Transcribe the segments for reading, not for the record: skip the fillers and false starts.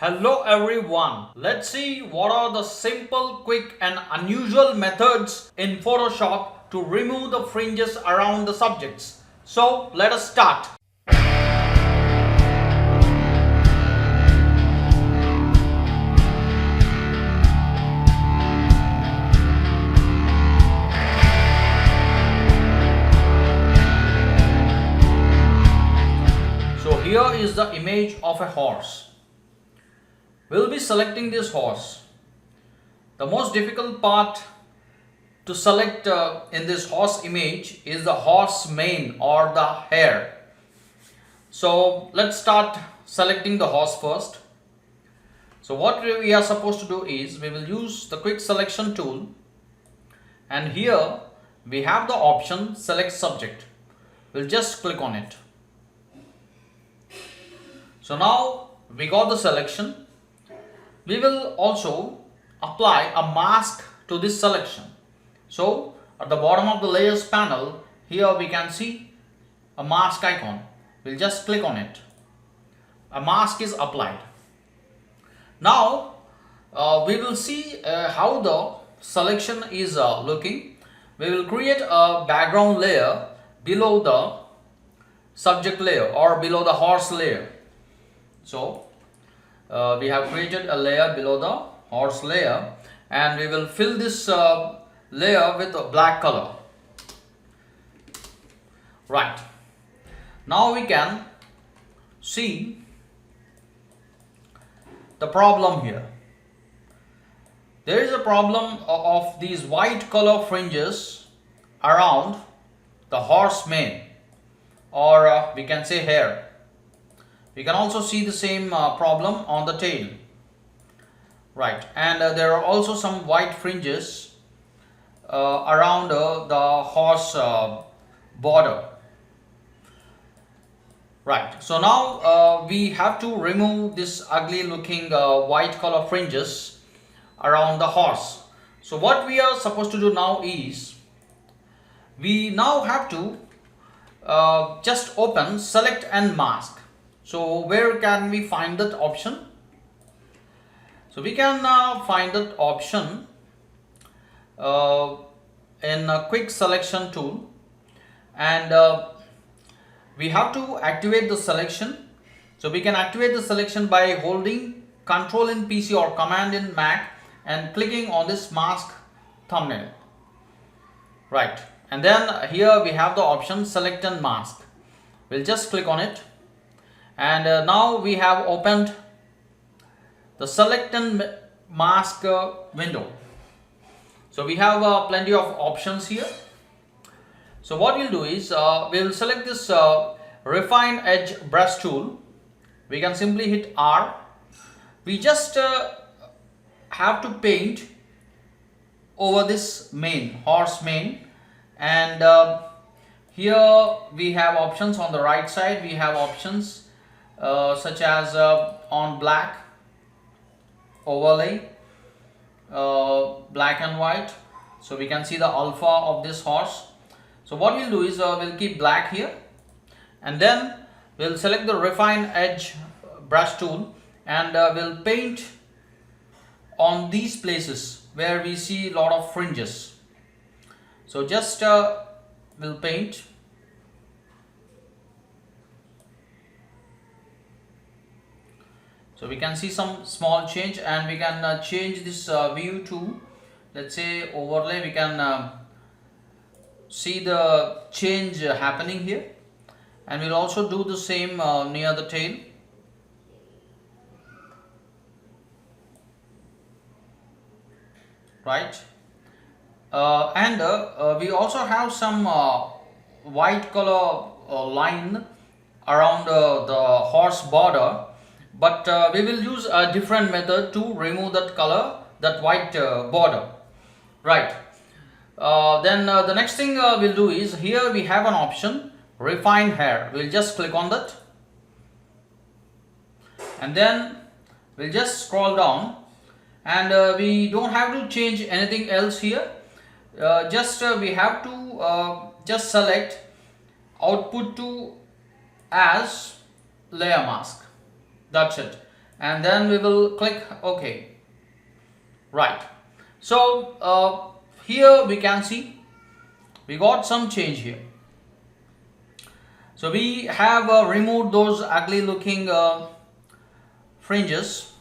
Hello everyone. Let's see what are the simple, quick and unusual methods in Photoshop to remove the fringes around the subjects. So let us start. So here is the image of a horse. We'll be selecting this horse. The most difficult part to select in this horse image is the horse mane or the hair. So let's start selecting the horse first. So what we are supposed to do is we will use the quick selection tool, and here we have the option select subject. We'll just click on it. So now we got the selection. We will also apply a mask to this selection. So at the bottom of the layers panel, here we can see a mask icon. We'll just click on it. A mask is applied. Now we will see how the selection is looking. We will create a background layer below the subject layer or below the horse layer. So we have created a layer below the horse layer, and we will fill this layer with a black color. Right. Now we can see the problem here. There is a problem of these white color fringes around the horse mane, or we can say hair. We can also see the same problem on the tail. Right, and there are also some white fringes around the horse border. Right, so now we have to remove this ugly looking white color fringes around the horse. So what we are supposed to do now is we now have to just open select and mask. So where can we find that option? So we can find that option in a quick selection tool, and we have to activate the selection. So we can activate the selection by holding Control in PC or Command in Mac and clicking on this mask thumbnail. Right, and then here we have the option select and mask. We'll just click on it. And now we have opened the select and mask window. So we have plenty of options here. So what we'll do is we will select this refine edge brush tool. We can simply hit R. We just have to paint over this mane, horse mane, and here we have options on the right side. We have options such as on black, overlay, black and white. So we can see the alpha of this horse. So what we'll do is we'll keep black here, and then we'll select the refine edge brush tool, and we'll paint on these places where we see a lot of fringes. So just we'll paint. So we can see some small change, and we can change this view to, let's say, overlay. We can see the change happening here, and we'll also do the same near the tail. Right, and we also have some white color line around the horse border. But we will use a different method to remove that color, that white border. Right. Then the next thing we'll do is, here we have an option refine hair. We'll just click on that, and then we'll just scroll down, and we don't have to change anything else here. We have to just select output to as layer mask. That's it. and then we will click OK. Right. So here we can see we got some change here. So we have removed those ugly looking fringes,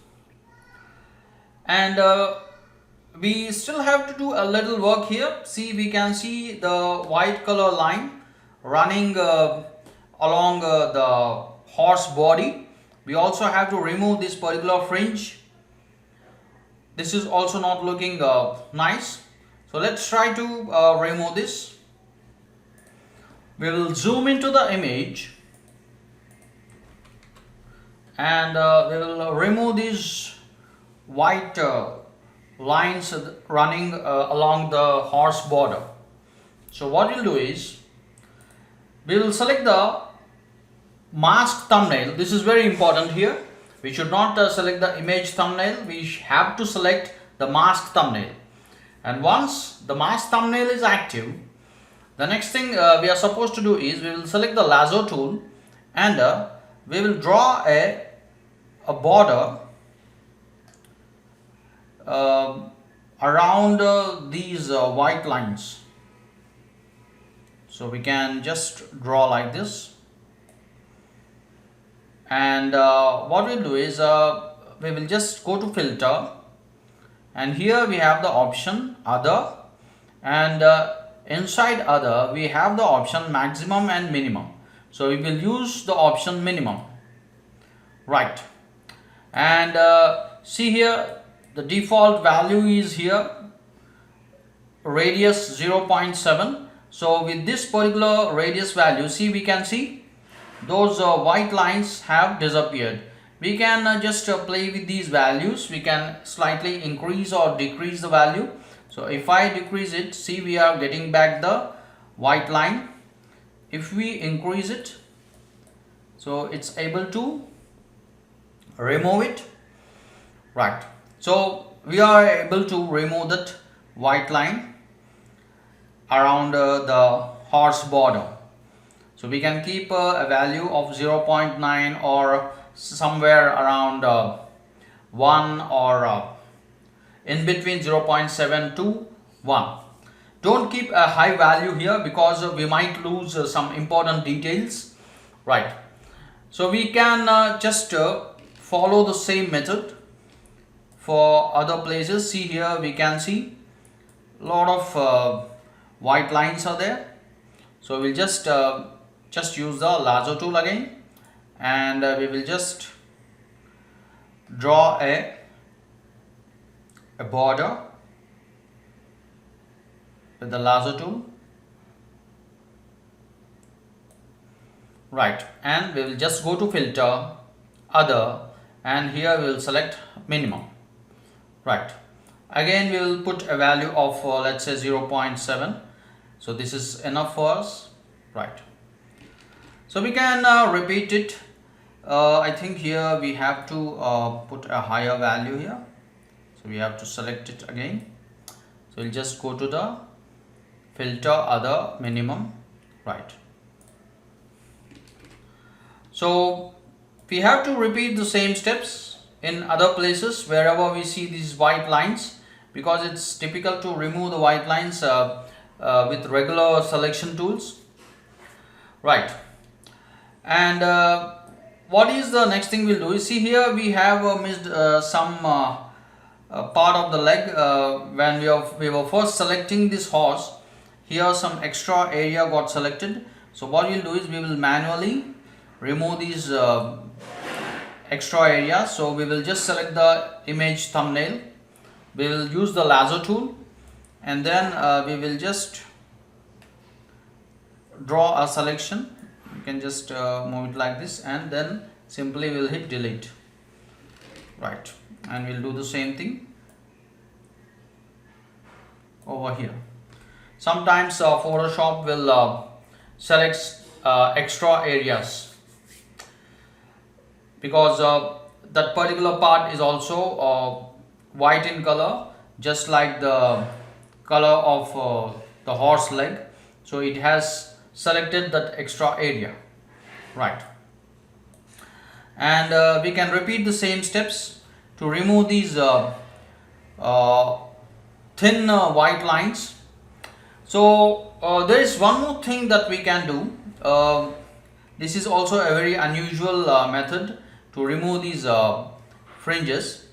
and we still have to do a little work here. See, we can see the white color line running along the horse body. We also have to remove this particular fringe. This is also not looking nice. So let's try to remove this. We will zoom into the image, and we will remove these white lines running along the horse border. So what we'll do is we will select the mask thumbnail. This is very important here. We should not select the image thumbnail. We have to select the mask thumbnail. And once the mask thumbnail is active, the next thing we are supposed to do is we will select the lasso tool, and we will draw a border around these white lines. So we can just draw like this, and what we'll do is we will just go to filter, and here we have the option other, and inside other we have the option maximum and minimum. So we will use the option minimum. Right. And see here, the default value is here radius 0.7. so with this particular radius value, see, we can see those white lines have disappeared. We can just play with these values. We can slightly increase or decrease the value. So if I decrease it, see, we are getting back the white line. If we increase it, so it's able to remove it. Right. So we are able to remove that white line around the horse border. So we can keep a value of 0.9 or somewhere around 1 or in between 0.7 to 1. Don't keep a high value here because we might lose some important details. Right. So we can just follow the same method for other places. See, here we can see a lot of white lines are there. So we'll just use the lasso tool again, and we will just draw a border with the lasso tool. Right. And we will just go to filter, other, and here we will select minimum. Right. Again we will put a value of let's say 0.7. so this is enough for us. Right. So we can repeat it. I think here we have to put a higher value here. So we have to select it again. So we'll just go to the filter, other, minimum. Right. So we have to repeat the same steps in other places wherever we see these white lines, because it's typical to remove the white lines with regular selection tools. Right. And what is the next thing we'll do is, see, here we have missed some part of the leg when we were first selecting this horse. Here some extra area got selected. So what we'll do is we will manually remove these extra areas. So we will just select the image thumbnail. We will use the lasso tool, and then we will just draw a selection. You can just move it like this, and then simply we'll hit delete. Right. And we'll do the same thing over here. Sometimes Photoshop will select extra areas because that particular part is also white in color, just like the color of the horse leg. So it has selected that extra area. Right. and we can repeat the same steps to remove these uh, thin white lines. So there is one more thing that we can do. This is also a very unusual method to remove these fringes.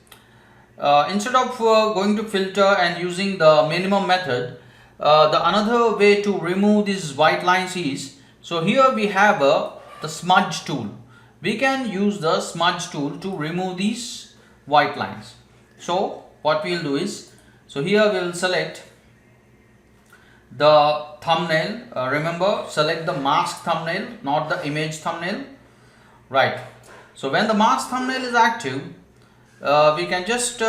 Instead of going to filter and using the minimum method, the another way to remove these white lines is, so here we have the smudge tool. We can use the smudge tool to remove these white lines. So what we will do is, so here we will select the thumbnail. Remember, select the mask thumbnail, not the image thumbnail. Right. So when the mask thumbnail is active, we can just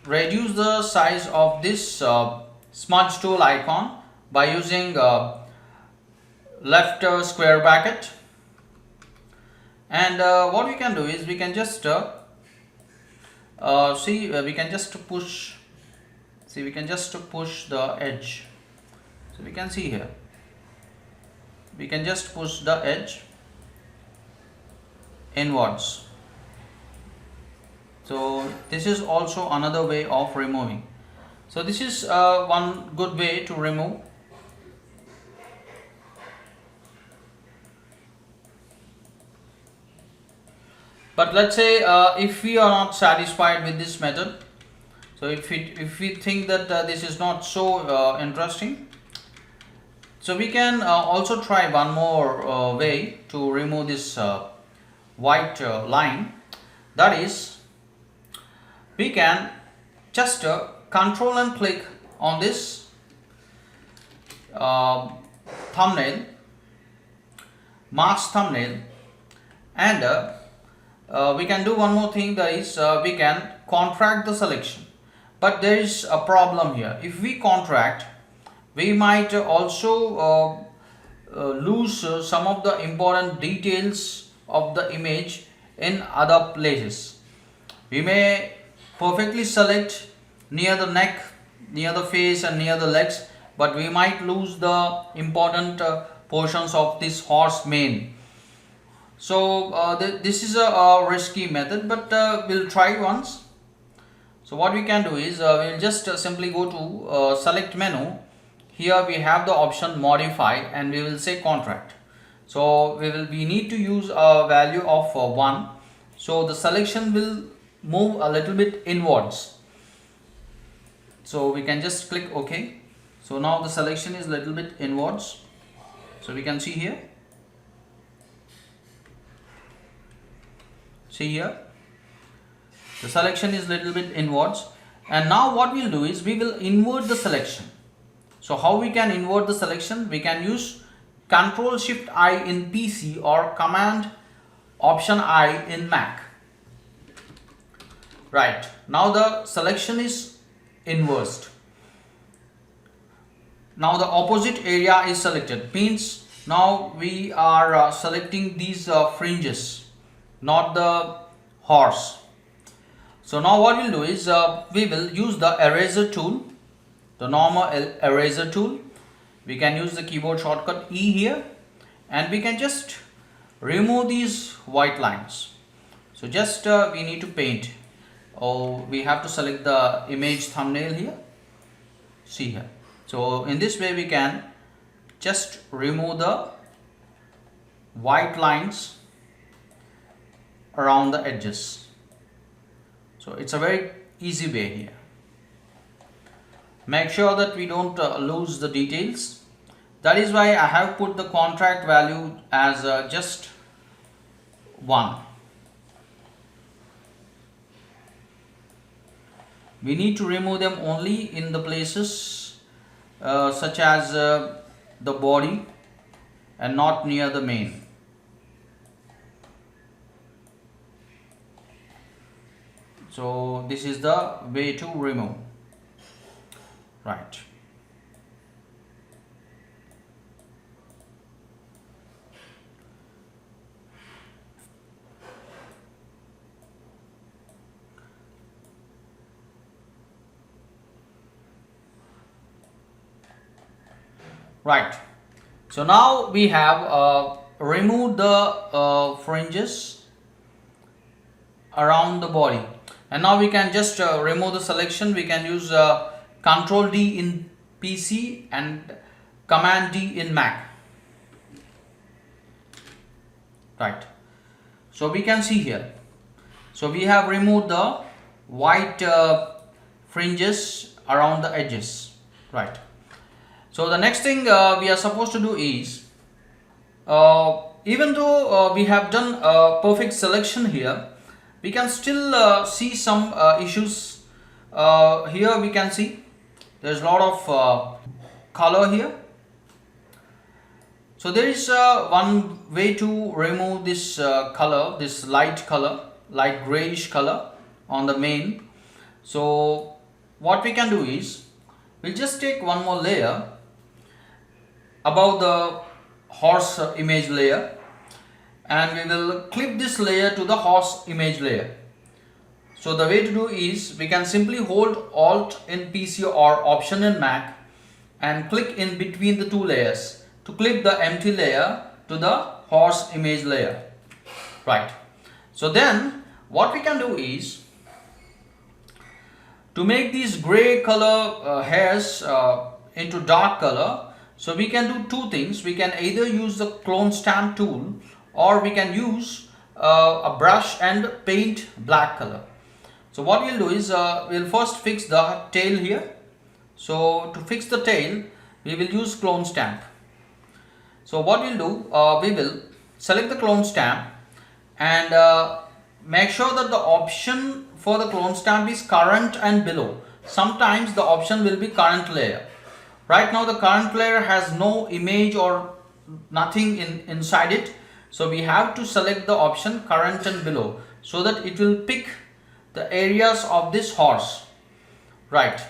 reduce the size of this smudge tool icon by using left square bracket, and what we can do is we can just we can just push, we can just push the edge. So we can see here, we can just push the edge inwards. So this is also another way of removing. So this is one good way to remove. But let's say if we are not satisfied with this method, so if we think that this is not so interesting, so we can also try one more way to remove this white line. That is, we can just control and click on this thumbnail, mask thumbnail, and we can do one more thing, that is we can contract the selection. But there is a problem here. If we contract, we might also lose some of the important details of the image in other places. We may perfectly select near the neck, near the face and near the legs, but we might lose the important portions of this horse mane. So this is a risky method, but we'll try once. So what we can do is we'll just simply go to select menu. Here we have the option modify, and we will say contract. So we need to use a value of 1. So the selection will move a little bit inwards. So we can just click OK. So now the selection is a little bit inwards. So we can see here. See here, the selection is little bit inwards, and now what we'll do is we will invert the selection. So how we can invert the selection? We can use Ctrl Shift I in PC or Command Option I in Mac. Right, now the selection is inversed. Now the opposite area is selected, means now we are selecting these fringes, not the horse. So now what we'll do is we will use the eraser tool, the normal eraser tool. We can use the keyboard shortcut E here, and we can just remove these white lines. So just we need to paint, or we have to select the image thumbnail here. See here. So in this way we can just remove the white lines around the edges. So it's a very easy way here. Make sure that we don't lose the details. That is why I have put the contract value as just 1. We need to remove them only in the places such as the body and not near the mane. So this is the way to remove. Right. Right. So now we have removed the fringes, around the body. And now we can just remove the selection. We can use Control D in PC and Command D in Mac. Right. So we can see here. So we have removed the white fringes around the edges. Right. So the next thing we are supposed to do is, even though we have done a perfect selection here, we can still see some issues. Here we can see there's a lot of color here. So there is one way to remove this color, this light grayish color on the main. So what we can do is, we'll just take one more layer above the horse image layer, and we will clip this layer to the horse image layer. So the way to do is, we can simply hold Alt in PC or Option in Mac and click in between the two layers to clip the empty layer to the horse image layer. Right. So then what we can do is, to make these gray color hairs into dark color, so we can do two things. We can either use the clone stamp tool, or we can use a brush and paint black color. So what we'll do is, we'll first fix the tail here. So to fix the tail, we will use clone stamp. So what we'll do, we will select the clone stamp and make sure that the option for the clone stamp is current and below. Sometimes the option will be current layer. Right now the current layer has no image or nothing inside it. So we have to select the option current and below, so that it will pick the areas of this horse. Right.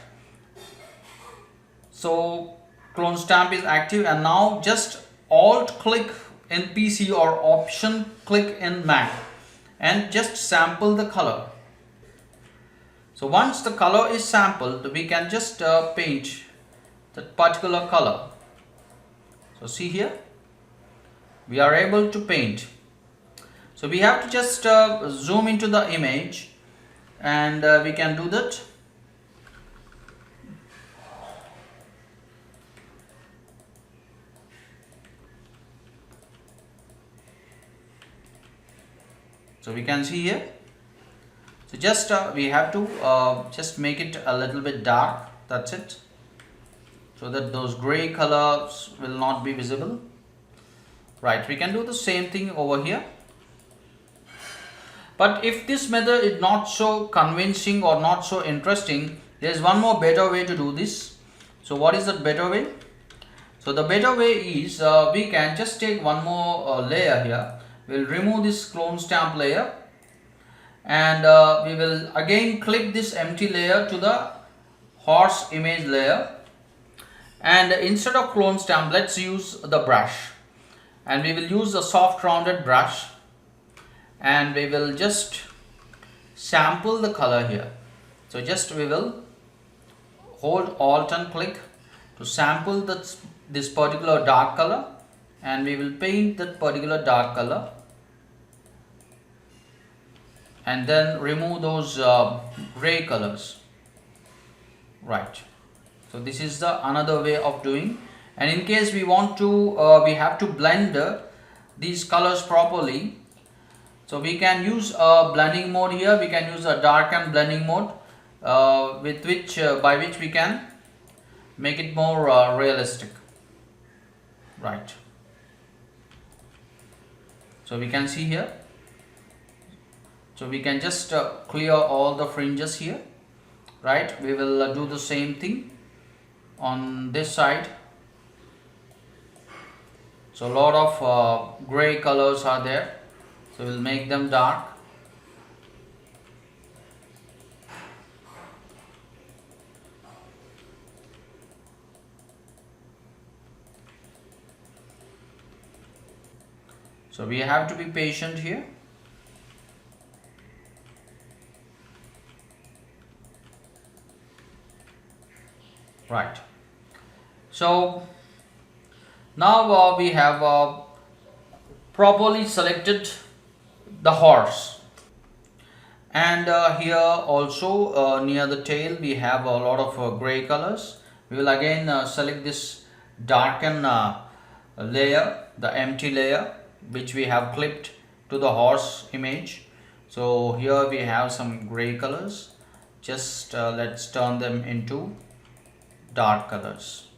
So clone stamp is active, and now just Alt click in PC or Option click in Mac and just sample the color. So once the color is sampled, we can just paint that particular color. So see here, we are able to paint. So we have to just zoom into the image, and we can do that. So we can see here. So just we have to just make it a little bit dark. That's it. So that those gray colors will not be visible. Right. We can do the same thing over here. But if this method is not so convincing or not so interesting, there is one more better way to do this. So what is that better way? So the better way is, we can just take one more layer here. We'll remove this clone stamp layer, and we will again clip this empty layer to the horse image layer, and instead of clone stamp, let's use the brush, and we will use a soft rounded brush, and we will just sample the color here. So just we will hold Alt and click to sample this particular dark color, and we will paint that particular dark color, and then remove those gray colors. Right. So this is the another way of doing. And in case we want to, we have to blend these colors properly. So we can use a blending mode here. We can use a darken blending mode, with which by which we can make it more realistic. Right. So we can see here. So we can just clear all the fringes here. Right. We will do the same thing on this side. So a lot of gray colors are there. So we'll make them dark. So we have to be patient here. Right. So now we have properly selected the horse. And here also near the tail we have a lot of gray colors. We will again select this darken layer, the empty layer which we have clipped to the horse image. So here we have some gray colors. Just let's turn them into dark colors.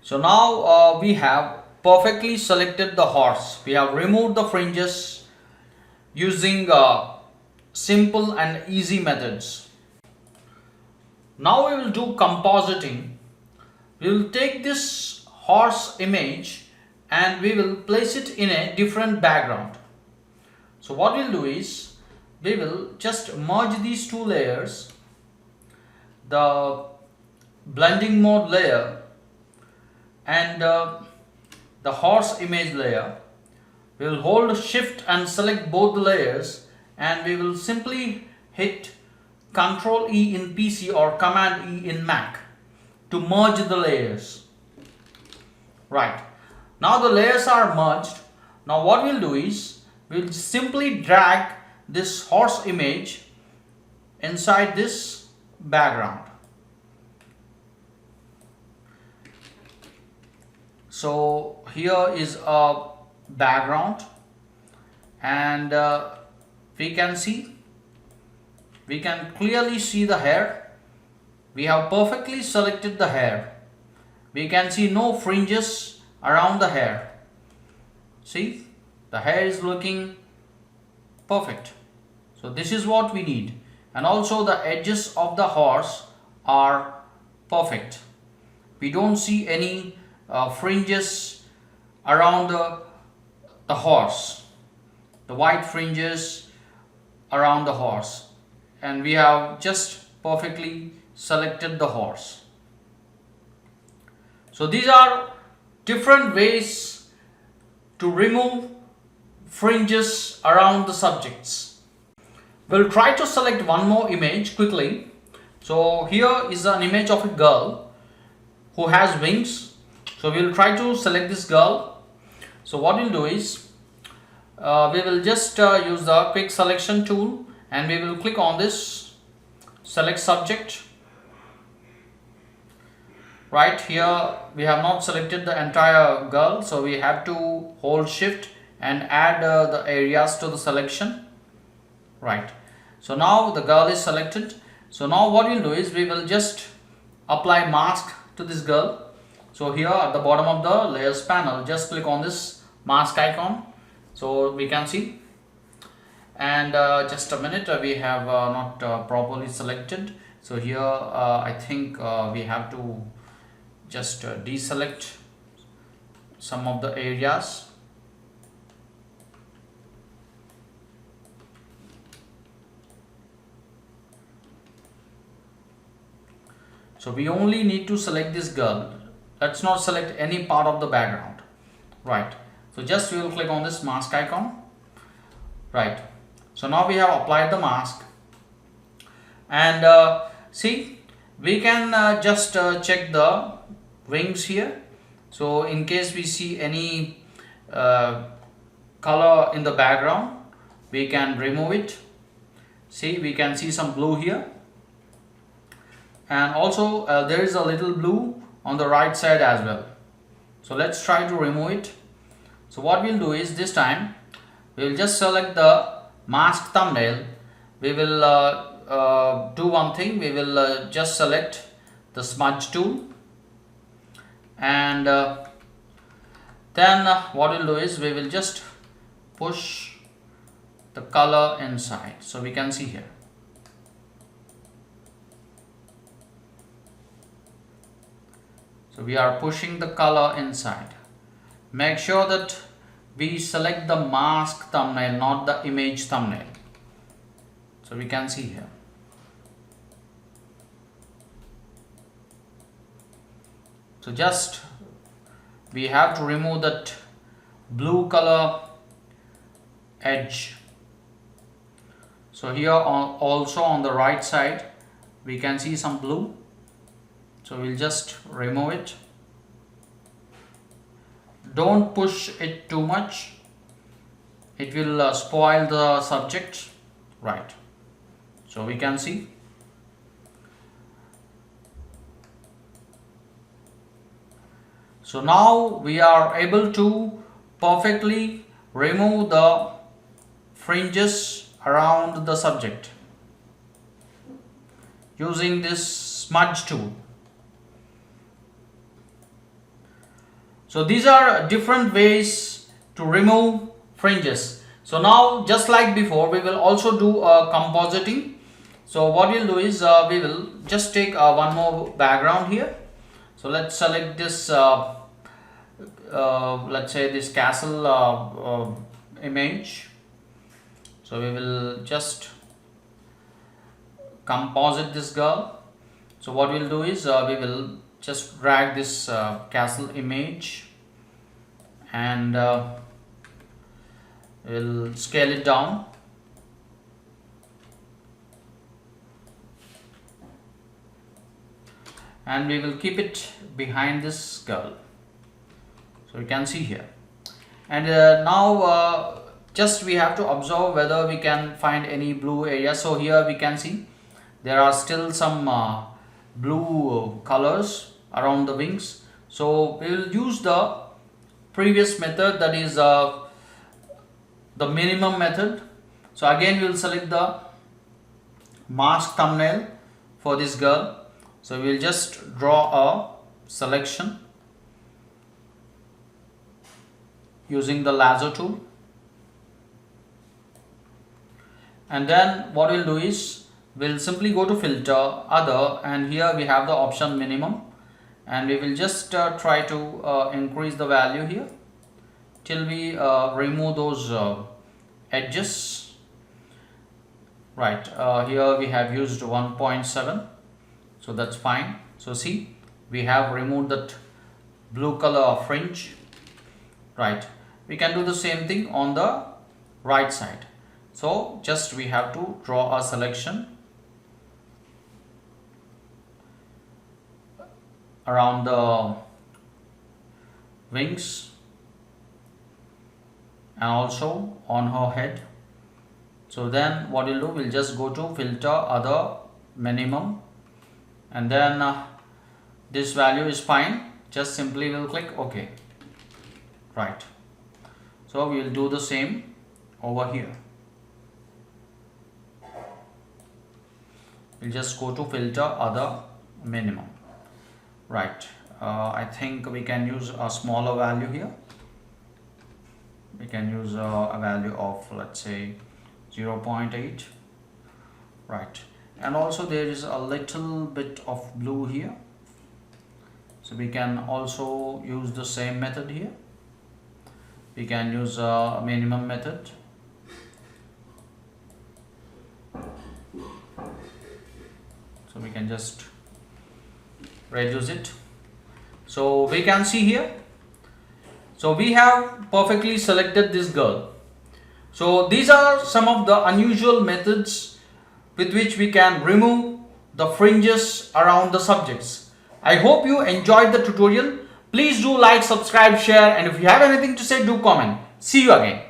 So now we have perfectly selected the horse. We have removed the fringes using simple and easy methods. Now we will do compositing. We will take this horse image and we will place it in a different background. So what we'll do is we will just merge these two layers, the blending mode layer and the horse image layer. We will hold shift and select both the layers, and we will simply hit Ctrl E in PC or Command E in Mac to merge the layers. Right, now the layers are merged. Now what we'll do is we'll simply drag this horse image inside this background. So here is a background, and we can clearly see the hair. We have perfectly selected the hair. We can see no fringes around the hair. See, the hair is looking perfect. So this is what we need, and also the edges of the horse are perfect. We don't see any fringes around the horse, the white fringes around the horse, and we have just perfectly selected the horse. So these are different ways to remove fringes around the subjects. We'll try to select one more image quickly. So here is an image of a girl who has wings. So we will try to select this girl. So what we'll do is we will just use the quick selection tool, and we will click on this select subject. Right here we have not selected the entire girl, so we have to hold shift and add the areas to the selection. Right, so now the girl is selected. So now what we'll do is we will just apply mask to this girl. So here at the bottom of the layers panel, just click on this mask icon so we can see. And just a minute, we have not properly selected. So here I think we have to just deselect some of the areas. So we only need to select this girl. Let's not select any part of the background. Right, so just we will click on this mask icon. Right, so now we have applied the mask, and see, we can just check the wings here. So in case we see any color in the background, we can remove it. See, we can see some blue here, and also there is a little blue on the right side as well. So let's try to remove it. So what we'll do is this time we will just select the mask thumbnail. We will do one thing. We will just select the smudge tool, and then what we'll do is we will just push the color inside, so we can see here. So we are pushing the color inside. Make sure that we select the mask thumbnail, not the image thumbnail. So we can see here. So just we have to remove that blue color edge. So here also on the right side we can see some blue. So we'll just remove it. Don't push it too much, it will spoil the subject. Right, so we can see. So now we are able to perfectly remove the fringes around the subject using this smudge tool. So these are different ways to remove fringes. So now, just like before, we will also do a compositing. So what we'll do is we will just take one more background here. So let's select this let's say this castle image. So we will just composite this girl. So what we'll do is we will just drag this castle image and we'll scale it down. And we will keep it behind this girl. So you can see here. And now just we have to observe whether we can find any blue area. So here we can see there are still some blue colors around the wings. So we will use the previous method, that is the minimum method. So again we will select the mask thumbnail for this girl. So we will just draw a selection using the lasso tool, and then what we'll do is we'll simply go to filter, other, and here we have the option minimum, and we will just try to increase the value here till we remove those edges. Right, here we have used 1.7, so that's fine. So see, we have removed that blue color fringe. Right, we can do the same thing on the right side. So just we have to draw a selection around the wings and also on her head. So then what we'll do, we'll just go to filter, other, minimum, and then this value is fine. Just simply we'll click OK. Right, so we will do the same over here. We'll just go to filter, other, minimum. Right, I think we can use a smaller value here. We can use a value of, let's say, 0.8. Right, and also there is a little bit of blue here, so we can also use the same method here. We can use a minimum method. So we can just reduce it. So we can see here. So we have perfectly selected this girl. So these are some of the unusual methods with which we can remove the fringes around the subjects. I hope you enjoyed the tutorial. Please do like, subscribe, share, and if you have anything to say, do comment. See you again.